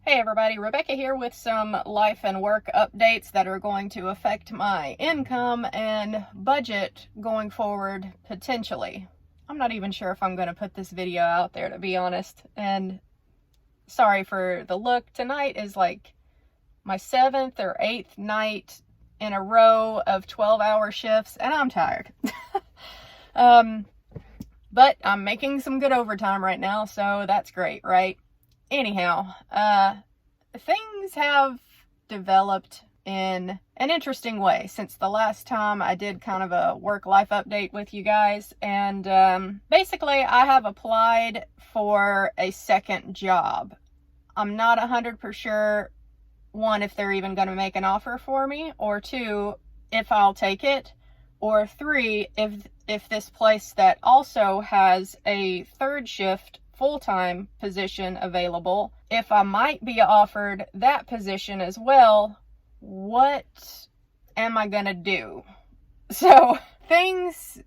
Hey everybody, Rebecca here with some life and work updates that are going to affect my income and budget going forward, potentially. I'm not even sure if I'm going to put this video out there, to be honest, and sorry for the look. Tonight is like my 7th or 8th night in a row of 12-hour shifts, and I'm tired. But I'm making some good overtime right now, so that's great, right? Anyhow, things have developed in an interesting way since the last time I did kind of a work-life update with you guys. And basically, I have applied for a second job. I'm not 100% sure, one, if they're even going to make an offer for me, or two, if I'll take it, or three, if this place that also has a third shift full-time position available, if I might be offered that position as well, what am I gonna do? So things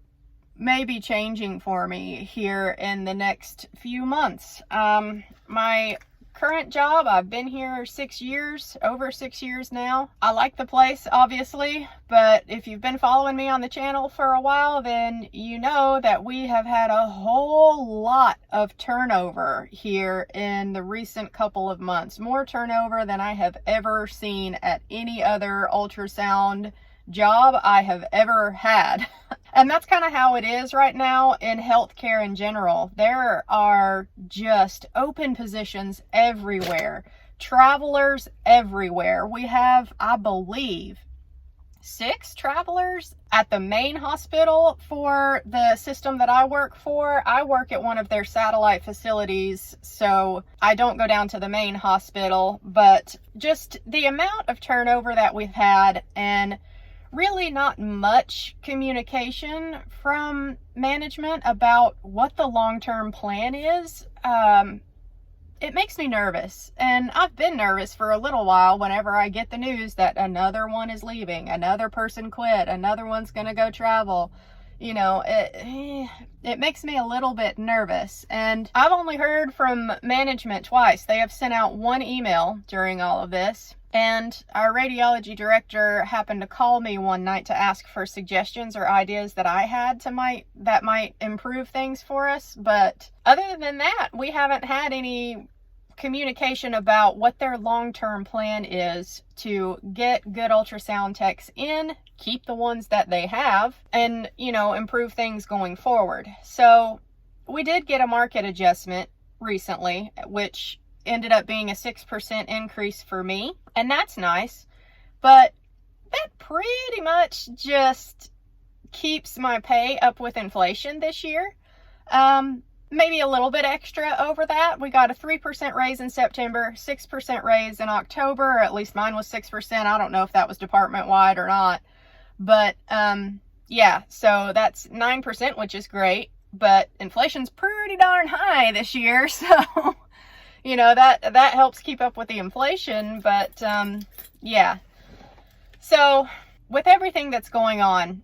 may be changing for me here in the next few months. My current job, I've been here 6 years, over 6 years now. I like the place, obviously, but if you've been following me on the channel for a while, then you know that we have had a whole lot of turnover here in the recent couple of months. More turnover than I have ever seen at any other ultrasound job I have ever had. And that's kind of how it is right now in healthcare in general. There are just open positions everywhere, travelers everywhere. We have, I believe, 6 travelers at the main hospital for the system that I work for. I work at one of their satellite facilities, so I don't go down to the main hospital, but just the amount of turnover that we've had and really not much communication from management about what the long-term plan is. It makes me nervous, and I've been nervous for a little while whenever I get the news that another one is leaving, another person quit, another one's gonna go travel. You know, it makes me a little bit nervous. And I've only heard from management twice. They have sent out one email during all of this. And our radiology director happened to call me one night to ask for suggestions or ideas that I had that might improve things for us. But other than that, we haven't had any communication about what their long-term plan is to get good ultrasound techs in, keep the ones that they have, and, you know, improve things going forward. So we did get a market adjustment recently, which ended up being a 6% increase for me, and that's nice, but that pretty much just keeps my pay up with inflation this year. Maybe a little bit extra over that. We got a 3% raise in September, 6% raise in October, or at least mine was 6%. I don't know if that was department-wide or not, but yeah, so that's 9%, which is great, but inflation's pretty darn high this year, so you know, that helps keep up with the inflation. But yeah, so with everything that's going on,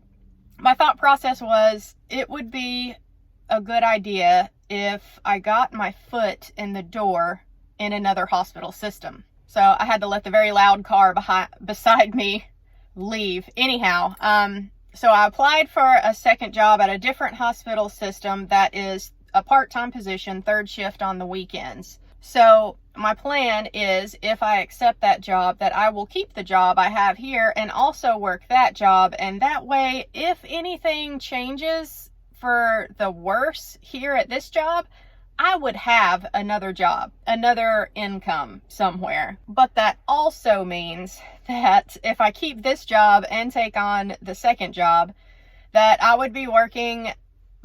my thought process was it would be a good idea if I got my foot in the door in another hospital system. So I had to let the very loud car beside me leave. Anyhow, so I applied for a second job at a different hospital system that is a part-time position, third shift on the weekends. So my plan is, if I accept that job, that I will keep the job I have here and also work that job. And that way, if anything changes for the worse here at this job, I would have another job, another income somewhere. But that also means that if I keep this job and take on the second job, that I would be working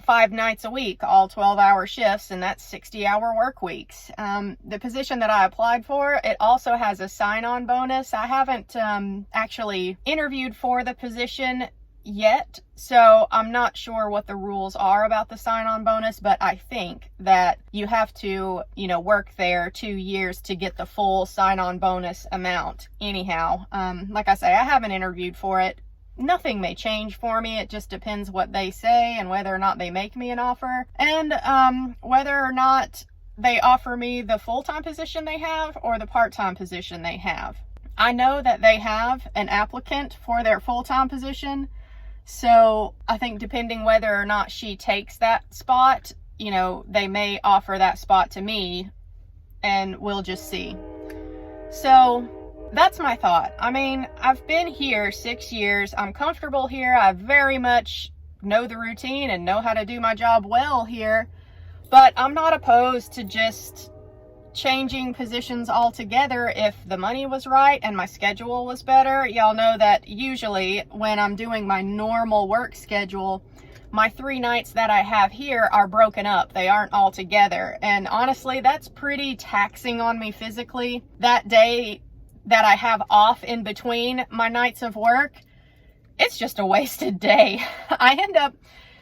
5 nights a week, all 12-hour shifts, and that's 60-hour work weeks. The position that I applied for, it also has a sign-on bonus. I haven't actually interviewed for the position yet, so I'm not sure what the rules are about the sign-on bonus, but I think that you have to, you know, work there 2 years to get the full sign-on bonus amount. Anyhow, like I say, I haven't interviewed for it. Nothing may change for me. It just depends what they say and whether or not they make me an offer, and whether or not they offer me the full-time position they have or the part-time position they have. I know that they have an applicant for their full-time position, so I think depending whether or not she takes that spot, you know, they may offer that spot to me, and we'll just see. So that's my thought. I mean, I've been here 6 years. I'm comfortable here. I very much know the routine and know how to do my job well here, but I'm not opposed to just changing positions altogether if the money was right and my schedule was better. Y'all know that usually when I'm doing my normal work schedule, my 3 nights that I have here are broken up. They aren't all together. And honestly, that's pretty taxing on me physically. That day that I have off in between my nights of work, it's just a wasted day. I end up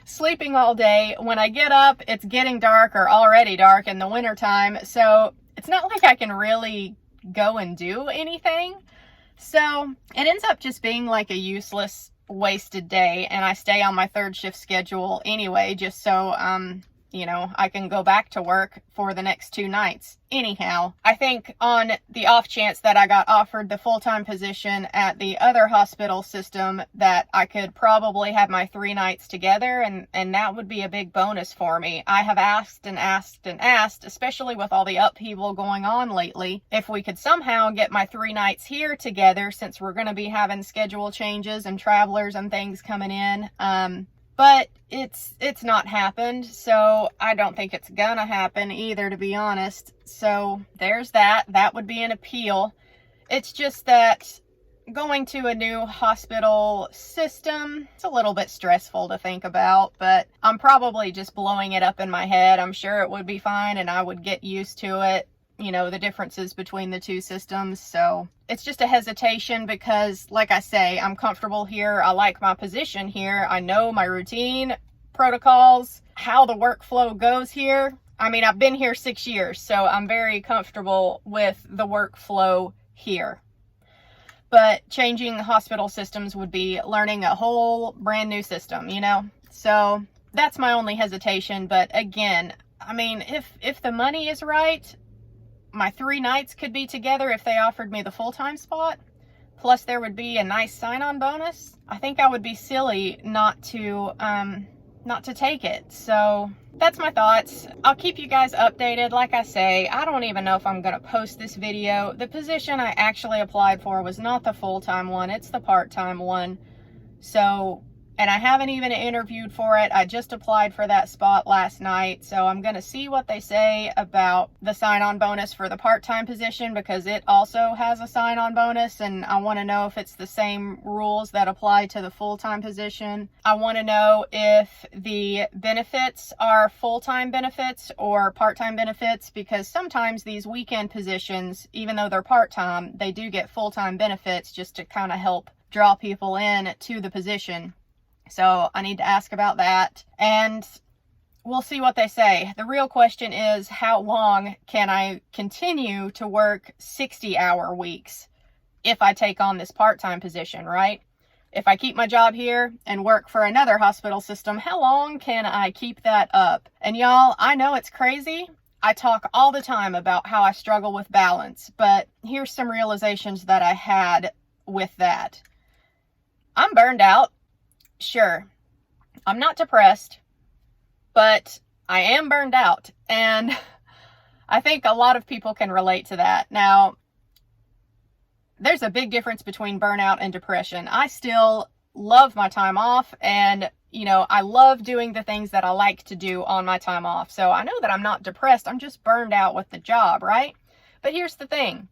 sleeping all day. When I get up, it's getting dark or already dark in the wintertime. So it's not like I can really go and do anything. So it ends up just being like a useless, wasted day. And I stay on my 3rd shift schedule anyway, just so, you know, I can go back to work for the next 2 nights. Anyhow, I think on the off chance that I got offered the full-time position at the other hospital system, that I could probably have my 3 nights together, and that would be a big bonus for me. I have asked and asked and asked, especially with all the upheaval going on lately, if we could somehow get my 3 nights here together, since we're going to be having schedule changes and travelers and things coming in. But it's not happened, so I don't think it's gonna happen either, to be honest. So there's that. That would be an appeal. It's just that going to a new hospital system, it's a little bit stressful to think about, but I'm probably just blowing it up in my head. I'm sure it would be fine and I would get used to it, you know, the differences between the 2 systems. So it's just a hesitation because, like I say, I'm comfortable here. I like my position here. I know my routine, protocols, how the workflow goes here. I mean, I've been here 6 years, so I'm very comfortable with the workflow here. But changing hospital systems would be learning a whole brand new system, you know? So that's my only hesitation. But again, I mean, if the money is right, my 3 nights could be together if they offered me the full-time spot. Plus there would be a nice sign-on bonus. I think I would be silly not to take it. So that's my thoughts. I'll keep you guys updated. Like I say, I don't even know if I'm going to post this video. The position I actually applied for was not the full-time one. It's the part-time one. So, and I haven't even interviewed for it. I just applied for that spot last night. So I'm going to see what they say about the sign-on bonus for the part-time position, because it also has a sign-on bonus. And I want to know if it's the same rules that apply to the full-time position. I want to know if the benefits are full-time benefits or part-time benefits, because sometimes these weekend positions, even though they're part-time, they do get full-time benefits just to kind of help draw people in to the position. So I need to ask about that, and we'll see what they say. The real question is, how long can I continue to work 60-hour weeks if I take on this part-time position, right? If I keep my job here and work for another hospital system, how long can I keep that up? And y'all, I know it's crazy. I talk all the time about how I struggle with balance, but here's some realizations that I had with that. I'm burned out. Sure, I'm not depressed, but I am burned out, and I think a lot of people can relate to that. Now, there's a big difference between burnout and depression. I still love my time off, and, you know, I love doing the things that I like to do on my time off. So I know that I'm not depressed. I'm just burned out with the job, right? But here's the thing.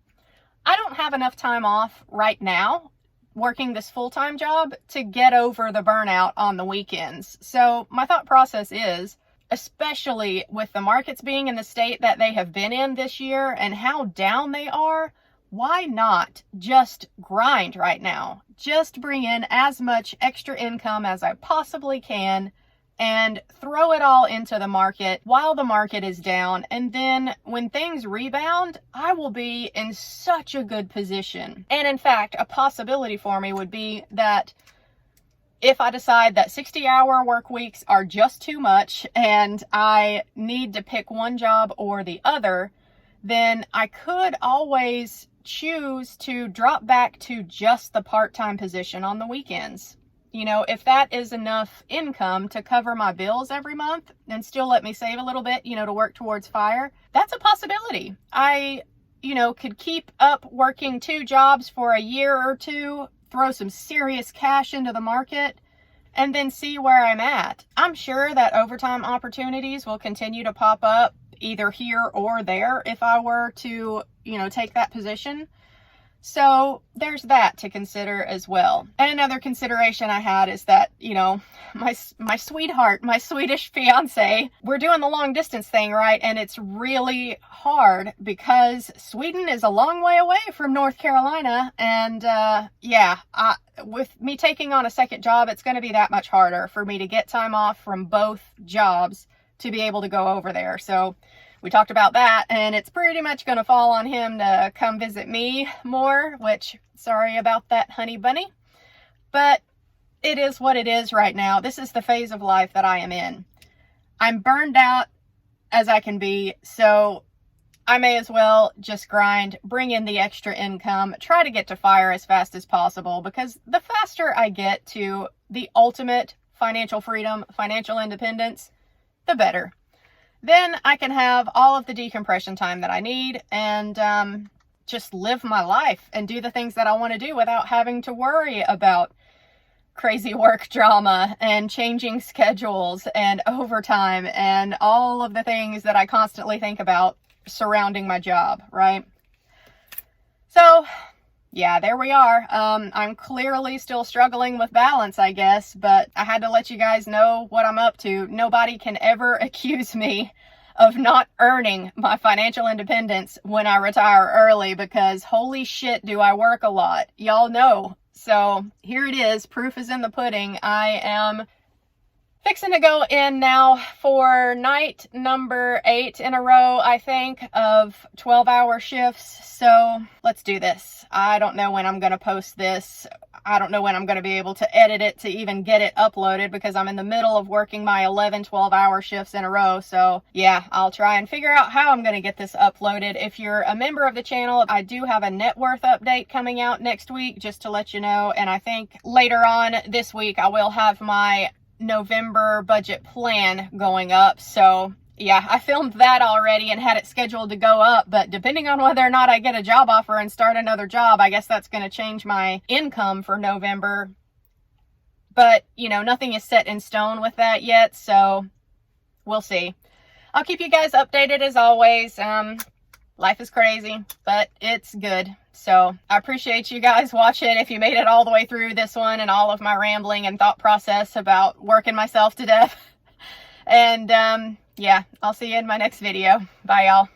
I don't have enough time off right now working this full-time job to get over the burnout on the weekends. So my thought process is, especially with the markets being in the state that they have been in this year and how down they are, why not just grind right now? Just bring in as much extra income as I possibly can and throw it all into the market while the market is down. And then when things rebound, I will be in such a good position. And in fact, a possibility for me would be that if I decide that 60-hour work weeks are just too much and I need to pick one job or the other, then I could always choose to drop back to just the part-time position on the weekends. You know, if that is enough income to cover my bills every month and still let me save a little bit, you know, to work towards FIRE, that's a possibility. I, you know, could keep up working 2 jobs for a year or 2, throw some serious cash into the market, and then see where I'm at. I'm sure that overtime opportunities will continue to pop up either here or there if I were to, you know, take that position. So there's that to consider as well. And another consideration I had is that, you know, my sweetheart, my Swedish fiance, we're doing the long distance thing, right? And it's really hard because Sweden is a long way away from North Carolina. And with me taking on a second job, it's going to be that much harder for me to get time off from both jobs to be able to go over there. So we talked about that, and it's pretty much going to fall on him to come visit me more, which, sorry about that, honey bunny. But it is what it is right now. This is the phase of life that I am in. I'm burned out as I can be, so I may as well just grind, bring in the extra income, try to get to FIRE as fast as possible, because the faster I get to the ultimate financial freedom, financial independence, the better. Then I can have all of the decompression time that I need and just live my life and do the things that I want to do without having to worry about crazy work drama and changing schedules and overtime and all of the things that I constantly think about surrounding my job, right? So yeah, there we are. I'm clearly still struggling with balance, I guess, but I had to let you guys know what I'm up to. Nobody can ever accuse me of not earning my financial independence when I retire early, because holy shit, do I work a lot. Y'all know. So here it is. Proof is in the pudding. I am fixing to go in now for night number 8 in a row, I think, of 12-hour shifts. So let's do this. I don't know when I'm going to post this. I don't know when I'm going to be able to edit it to even get it uploaded, because I'm in the middle of working my 11 12-hour shifts in a row. So yeah, I'll try and figure out how I'm going to get this uploaded. If you're a member of the channel, I do have a net worth update coming out next week, just to let you know. And I think later on this week, I will have my November budget plan going up. So yeah, I filmed that already and had it scheduled to go up, but depending on whether or not I get a job offer and start another job, I guess that's going to change my income for November. But, you know, nothing is set in stone with that yet, so we'll see. I'll keep you guys updated as always. Life is crazy, but it's good. So I appreciate you guys watching. If you made it all the way through this one and all of my rambling and thought process about working myself to death. And yeah, I'll see you in my next video. Bye, y'all.